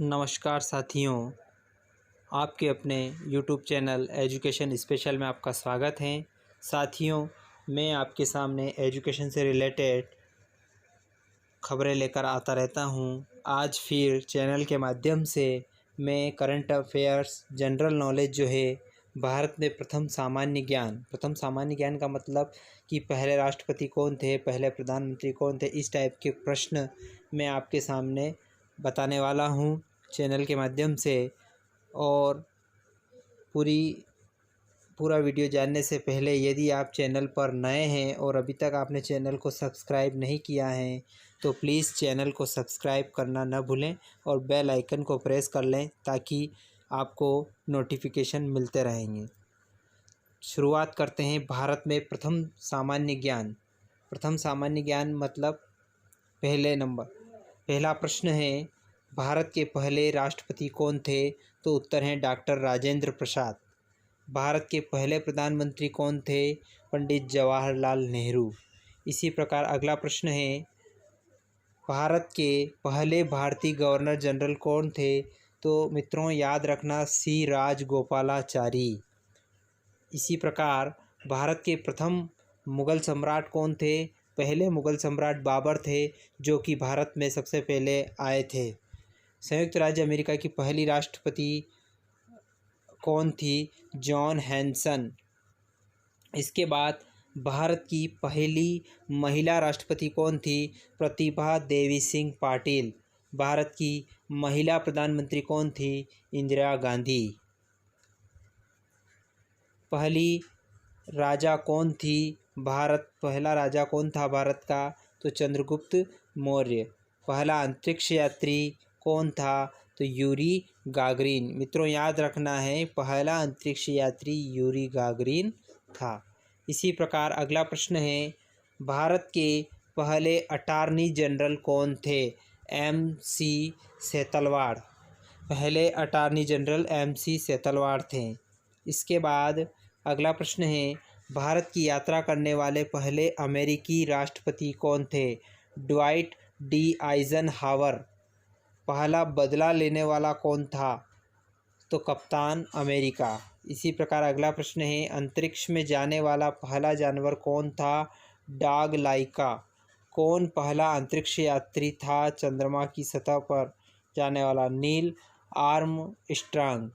नमस्कार साथियों, आपके अपने YouTube चैनल एजुकेशन स्पेशल में आपका स्वागत है। साथियों, मैं आपके सामने एजुकेशन से रिलेटेड खबरें लेकर आता रहता हूं। आज फिर चैनल के माध्यम से मैं करंट अफेयर्स, जनरल नॉलेज जो है, भारत में प्रथम सामान्य ज्ञान का मतलब कि पहले राष्ट्रपति कौन थे, पहले प्रधानमंत्री कौन थे, इस टाइप के प्रश्न मैं आपके सामने बताने वाला हूं चैनल के माध्यम से। और पूरा वीडियो जानने से पहले यदि आप चैनल पर नए हैं और अभी तक आपने चैनल को सब्सक्राइब नहीं किया है तो प्लीज़ चैनल को सब्सक्राइब करना न भूलें और बेल आइकन को प्रेस कर लें ताकि आपको नोटिफिकेशन मिलते रहेंगे। शुरुआत करते हैं। भारत में प्रथम सामान्य ज्ञान मतलब पहला प्रश्न है, भारत के पहले राष्ट्रपति कौन थे? तो उत्तर है डॉक्टर राजेंद्र प्रसाद। भारत के पहले प्रधानमंत्री कौन थे? पंडित जवाहरलाल नेहरू। इसी प्रकार अगला प्रश्न है, भारत के पहले भारतीय गवर्नर जनरल कौन थे? तो मित्रों याद रखना, सी राजगोपालाचारी। इसी प्रकार भारत के प्रथम मुग़ल सम्राट कौन थे? पहले मुग़ल सम्राट बाबर थे, जो कि भारत में सबसे पहले आए थे। संयुक्त राज्य अमेरिका की पहली राष्ट्रपति कौन थी? John Hanson. इसके बाद भारत की पहली महिला राष्ट्रपति कौन थी? प्रतिभा देवी सिंह पाटिल। भारत की महिला प्रधानमंत्री कौन थी? इंदिरा गांधी। पहला राजा कौन था भारत का? तो चंद्रगुप्त मौर्य। पहला अंतरिक्ष यात्री कौन था? तो यूरी गागरिन। मित्रों याद रखना है, पहला अंतरिक्ष यात्री यूरी गागरिन था। इसी प्रकार अगला प्रश्न है, भारत के पहले अटॉर्नी जनरल कौन थे? MC सेतलवाड़। पहले अटॉर्नी जनरल MC सेतलवाड़ थे। इसके बाद अगला प्रश्न है, भारत की यात्रा करने वाले पहले अमेरिकी राष्ट्रपति कौन थे? Dwight D Eisenhower. पहला बदला लेने वाला कौन था? तो कप्तान अमेरिका। इसी प्रकार अगला प्रश्न है, अंतरिक्ष में जाने वाला पहला जानवर कौन था? डॉग लाइका। कौन पहला अंतरिक्ष यात्री था चंद्रमा की सतह पर जाने वाला? Neil Armstrong.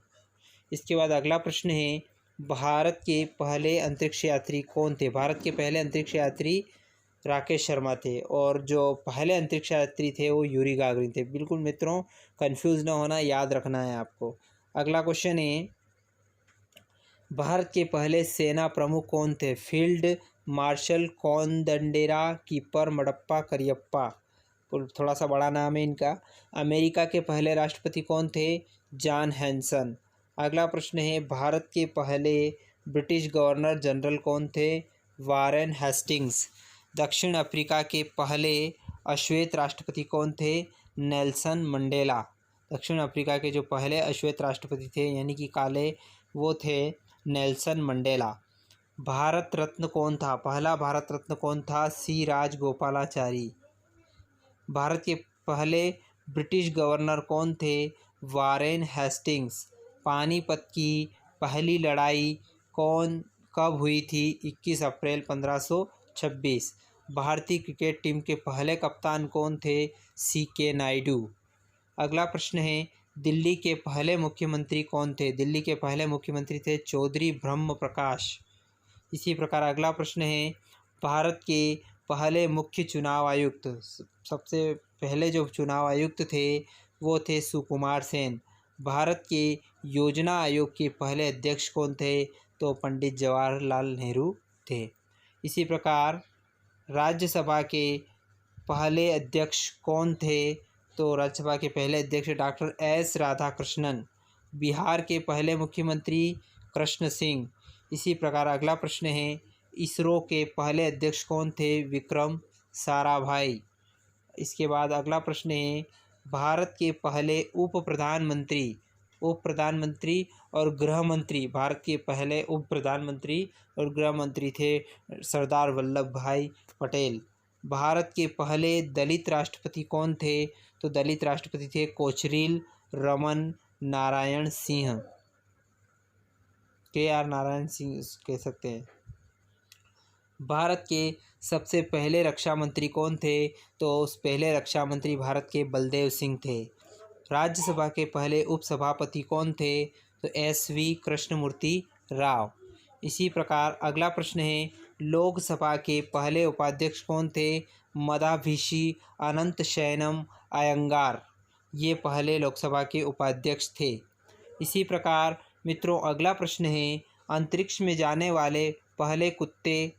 इसके बाद अगला प्रश्न है, भारत के पहले अंतरिक्ष यात्री कौन थे? भारत के पहले अंतरिक्ष यात्री राकेश शर्मा थे और जो पहले अंतरिक्ष यात्री थे वो यूरी गागरिन थे। बिल्कुल मित्रों कंफ्यूज ना होना, याद रखना है आपको। अगला क्वेश्चन है, भारत के पहले सेना प्रमुख कौन थे? फील्ड मार्शल कोदंडेरा कीपर मडप्पा करियप्पा। थोड़ा सा बड़ा नाम है इनका। अमेरिका के पहले राष्ट्रपति कौन थे? John Hanson. अगला प्रश्न है, भारत के पहले ब्रिटिश गवर्नर जनरल कौन थे? Warren Hastings. दक्षिण अफ्रीका के पहले अश्वेत राष्ट्रपति कौन थे? Nelson Mandela. दक्षिण अफ्रीका के जो पहले अश्वेत राष्ट्रपति थे यानी कि काले, वो थे नेल्सन मंडेला। भारत रत्न कौन था? पहला भारत रत्न कौन था? सी राजगोपालाचारी। भारत के पहले ब्रिटिश गवर्नर कौन थे? Warren Hastings. पानीपत की पहली लड़ाई कब हुई थी? 21 अप्रैल 1526। भारतीय क्रिकेट टीम के पहले कप्तान कौन थे? CK नायडू। अगला प्रश्न है, दिल्ली के पहले मुख्यमंत्री कौन थे? दिल्ली के पहले मुख्यमंत्री थे चौधरी ब्रह्म प्रकाश। इसी प्रकार अगला प्रश्न है, भारत के पहले मुख्य चुनाव आयुक्त, सबसे पहले जो चुनाव आयुक्त थे वो थे सुकुमार सेन। भारत के योजना आयोग के पहले अध्यक्ष कौन थे? तो पंडित जवाहरलाल नेहरू थे। इसी प्रकार राज्यसभा के पहले अध्यक्ष कौन थे? तो राज्यसभा के पहले अध्यक्ष डॉक्टर S राधाकृष्णन। बिहार के पहले मुख्यमंत्री कृष्ण सिंह। इसी प्रकार अगला प्रश्न है, इसरो के पहले अध्यक्ष कौन थे? विक्रम साराभाई। इसके बाद अगला प्रश्न है, भारत के पहले उप प्रधानमंत्री और गृह मंत्री, भारत के पहले उप प्रधानमंत्री और गृह मंत्री थे सरदार वल्लभ भाई पटेल। भारत के पहले दलित राष्ट्रपति कौन थे? तो दलित राष्ट्रपति थे कोचरील रमन नारायण सिंह, KR नारायण सिंह कह सकते हैं। भारत के सबसे पहले रक्षा मंत्री कौन थे? तो उस पहले रक्षा मंत्री भारत के बलदेव सिंह थे। राज्यसभा के पहले उपसभापति कौन थे? तो SV कृष्णमूर्ति राव। इसी प्रकार अगला प्रश्न है, लोकसभा के पहले उपाध्यक्ष कौन थे? मदाभिषी अनंत शयनम अयंगार, ये पहले लोकसभा के उपाध्यक्ष थे। इसी प्रकार मित्रों अगला प्रश्न है, अंतरिक्ष में जाने वाले पहले कुत्ते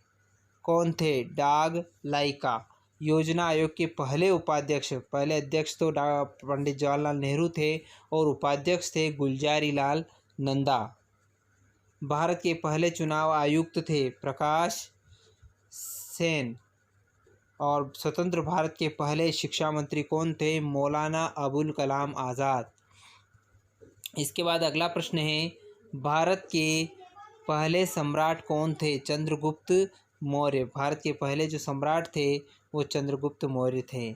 कौन थे? डॉग लाइका। योजना आयोग के पहले उपाध्यक्ष, पहले अध्यक्ष तो पंडित जवाहरलाल नेहरू थे और उपाध्यक्ष थे गुलजारी लाल नंदा। भारत के पहले चुनाव आयुक्त थे प्रकाश सेन। और स्वतंत्र भारत के पहले शिक्षा मंत्री कौन थे? मौलाना अबुल कलाम आज़ाद। इसके बाद अगला प्रश्न है, भारत के पहले सम्राट कौन थे? चंद्रगुप्त मौर्य। भारत के पहले जो सम्राट थे वो चंद्रगुप्त मौर्य थे।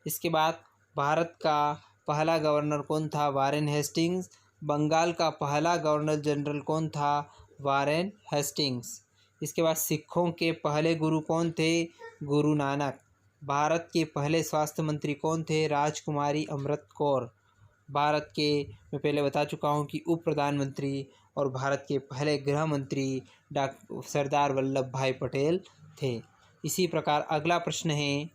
इसके बाद भारत का पहला गवर्नर कौन था? Warren Hastings. बंगाल का पहला गवर्नर जनरल कौन था? Warren Hastings. इसके बाद सिखों के पहले गुरु कौन थे? गुरु नानक। भारत के पहले स्वास्थ्य मंत्री कौन थे? राजकुमारी अमृत कौर। भारत के, मैं पहले बता चुका हूँ कि उप प्रधानमंत्री और भारत के पहले गृह मंत्री सरदार वल्लभ भाई पटेल थे। इसी प्रकार अगला प्रश्न है,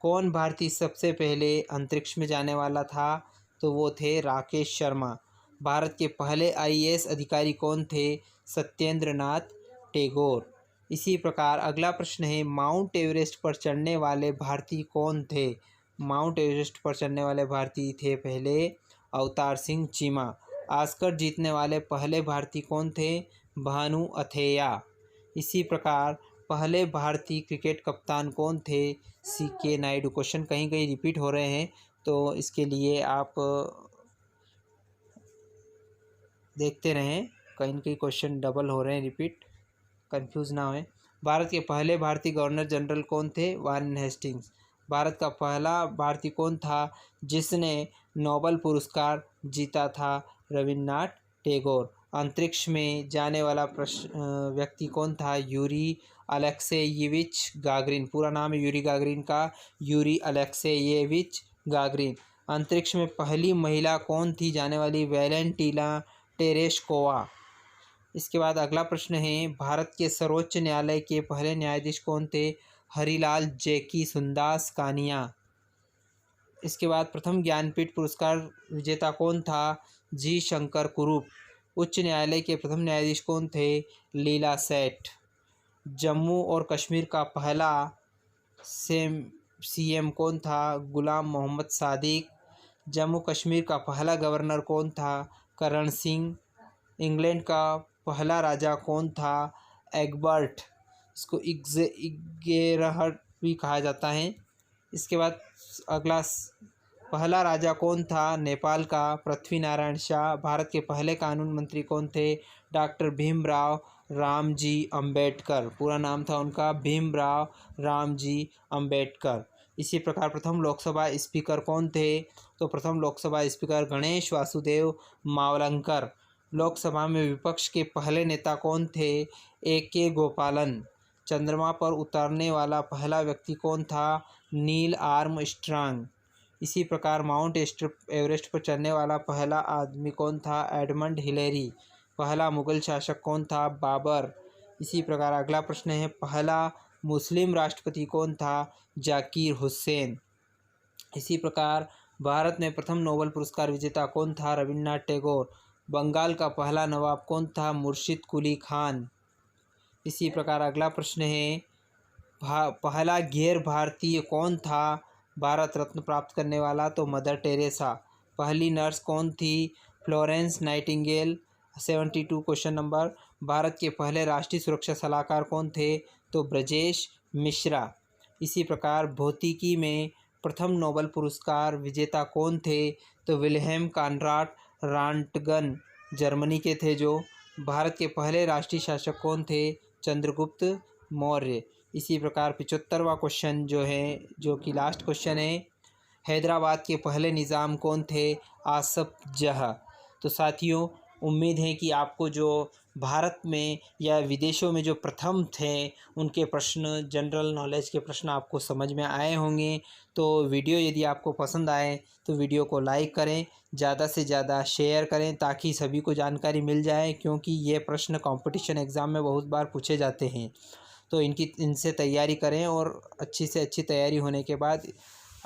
कौन भारतीय सबसे पहले अंतरिक्ष में जाने वाला था? तो वो थे राकेश शर्मा। भारत के पहले IAS अधिकारी कौन थे? सत्येंद्र नाथ टैगोर। इसी प्रकार अगला प्रश्न है, माउंट एवरेस्ट पर चढ़ने वाले भारतीय कौन थे? माउंट एवरेस्ट पर चढ़ने वाले भारतीय थे पहले अवतार सिंह चीमा। ऑस्कर जीतने वाले पहले भारतीय कौन थे? भानु अथैया। इसी प्रकार पहले भारतीय क्रिकेट कप्तान कौन थे? CK नायडू। क्वेश्चन कहीं कहीं रिपीट हो रहे हैं तो इसके लिए आप देखते रहें, कहीं कहीं क्वेश्चन डबल हो रहे हैं, रिपीट, कंफ्यूज ना होए। भारत के पहले भारतीय गवर्नर जनरल कौन थे? Warren Hastings. भारत का पहला भारतीय कौन था जिसने नोबेल पुरस्कार जीता था? रविन्द्रनाथ टैगोर। अंतरिक्ष में जाने वाला व्यक्ति कौन था? Yuri Alekseyevich Gagarin. पूरा नाम है यूरी गागरिन का, यूरी अलेक्सेयेविच गागरिन। अंतरिक्ष में पहली महिला कौन थी जाने वाली? Valentina Tereshkova. इसके बाद अगला प्रश्न है, भारत के सर्वोच्च न्यायालय के पहले न्यायाधीश कौन थे? हरिलाल जैकी सुंदास कानिया। इसके बाद प्रथम ज्ञानपीठ पुरस्कार विजेता कौन था? G शंकर कुरूप। उच्च न्यायालय के प्रथम न्यायाधीश कौन थे? लीला सेठ। जम्मू और कश्मीर का पहला CM कौन था? गुलाम मोहम्मद सादिक। जम्मू कश्मीर का पहला गवर्नर कौन था? करण सिंह। इंग्लैंड का पहला राजा कौन था? एग्बर्ट। इसको इग्गेरहट भी कहा जाता है। इसके बाद अगला, पहला राजा कौन था? नेपाल का पृथ्वी नारायण शाह। भारत के पहले कानून मंत्री कौन थे? डॉक्टर भीमराव रामजी अम्बेडकर। पूरा नाम था उनका भीमराव रामजी अम्बेडकर। इसी प्रकार प्रथम लोकसभा स्पीकर कौन थे? तो प्रथम लोकसभा स्पीकर गणेश वासुदेव मावलंकर। लोकसभा में विपक्ष के पहले नेता कौन थे? AK गोपालन। चंद्रमा पर उतरने वाला पहला व्यक्ति कौन था? Neil Armstrong. इसी प्रकार माउंट एवरेस्ट पर चढ़ने वाला पहला आदमी कौन था? Edmund Hillary. पहला मुगल शासक कौन था? बाबर। इसी प्रकार अगला प्रश्न है, पहला मुस्लिम राष्ट्रपति कौन था? जाकिर हुसैन। इसी प्रकार भारत में प्रथम नोबेल पुरस्कार विजेता कौन था? रविन्द्रनाथ टैगोर। बंगाल का पहला नवाब कौन था? मुर्शिद कुली खान। इसी प्रकार अगला प्रश्न है, पहला गैर भारतीय कौन था भारत रत्न प्राप्त करने वाला? तो मदर टेरेसा। पहली नर्स कौन थी? Florence Nightingale. 72 question number. Bharat के पहले राष्ट्रीय सुरक्षा सलाहकार कौन थे? तो ब्रजेश मिश्रा। इसी प्रकार भौतिकी में प्रथम नोबेल पुरस्कार विजेता कौन थे? तो विल्हेम कॉनराड रॉन्टगन, जर्मनी के थे जो। भारत के पहले राष्ट्रीय शासक कौन थे? चंद्रगुप्त मौर्य। इसी प्रकार 75वां क्वेश्चन जो है, जो कि लास्ट क्वेश्चन है, हैदराबाद के पहले निज़ाम कौन थे? आसफ जह। तो साथियों, उम्मीद है कि आपको जो भारत में या विदेशों में जो प्रथम थे उनके प्रश्न, जनरल नॉलेज के प्रश्न आपको समझ में आए होंगे। तो वीडियो यदि आपको पसंद आए तो वीडियो को लाइक करें, ज़्यादा से ज़्यादा शेयर करें ताकि सभी को जानकारी मिल जाए, क्योंकि ये प्रश्न कंपटीशन एग्ज़ाम में बहुत बार पूछे जाते हैं। तो इनसे तैयारी करें और अच्छी से अच्छी तैयारी होने के बाद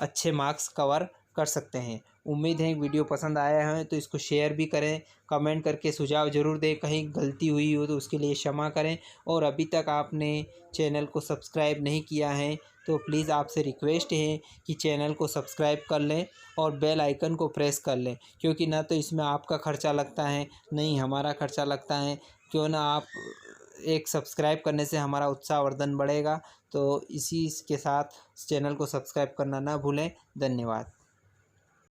अच्छे मार्क्स कवर कर सकते हैं। उम्मीद है वीडियो पसंद आया है तो इसको शेयर भी करें, कमेंट करके सुझाव ज़रूर दें, कहीं गलती हुई हो तो उसके लिए क्षमा करें। और अभी तक आपने चैनल को सब्सक्राइब नहीं किया है तो प्लीज़ आपसे रिक्वेस्ट है कि चैनल को सब्सक्राइब कर लें और बेल आइकन को प्रेस कर लें, क्योंकि ना तो इसमें आपका खर्चा लगता है, नहीं हमारा खर्चा लगता है। क्यों ना आप एक सब्सक्राइब करने से हमारा उत्साहवर्धन बढ़ेगा। तो इसी के साथ चैनल को सब्सक्राइब करना ना भूलें। धन्यवाद।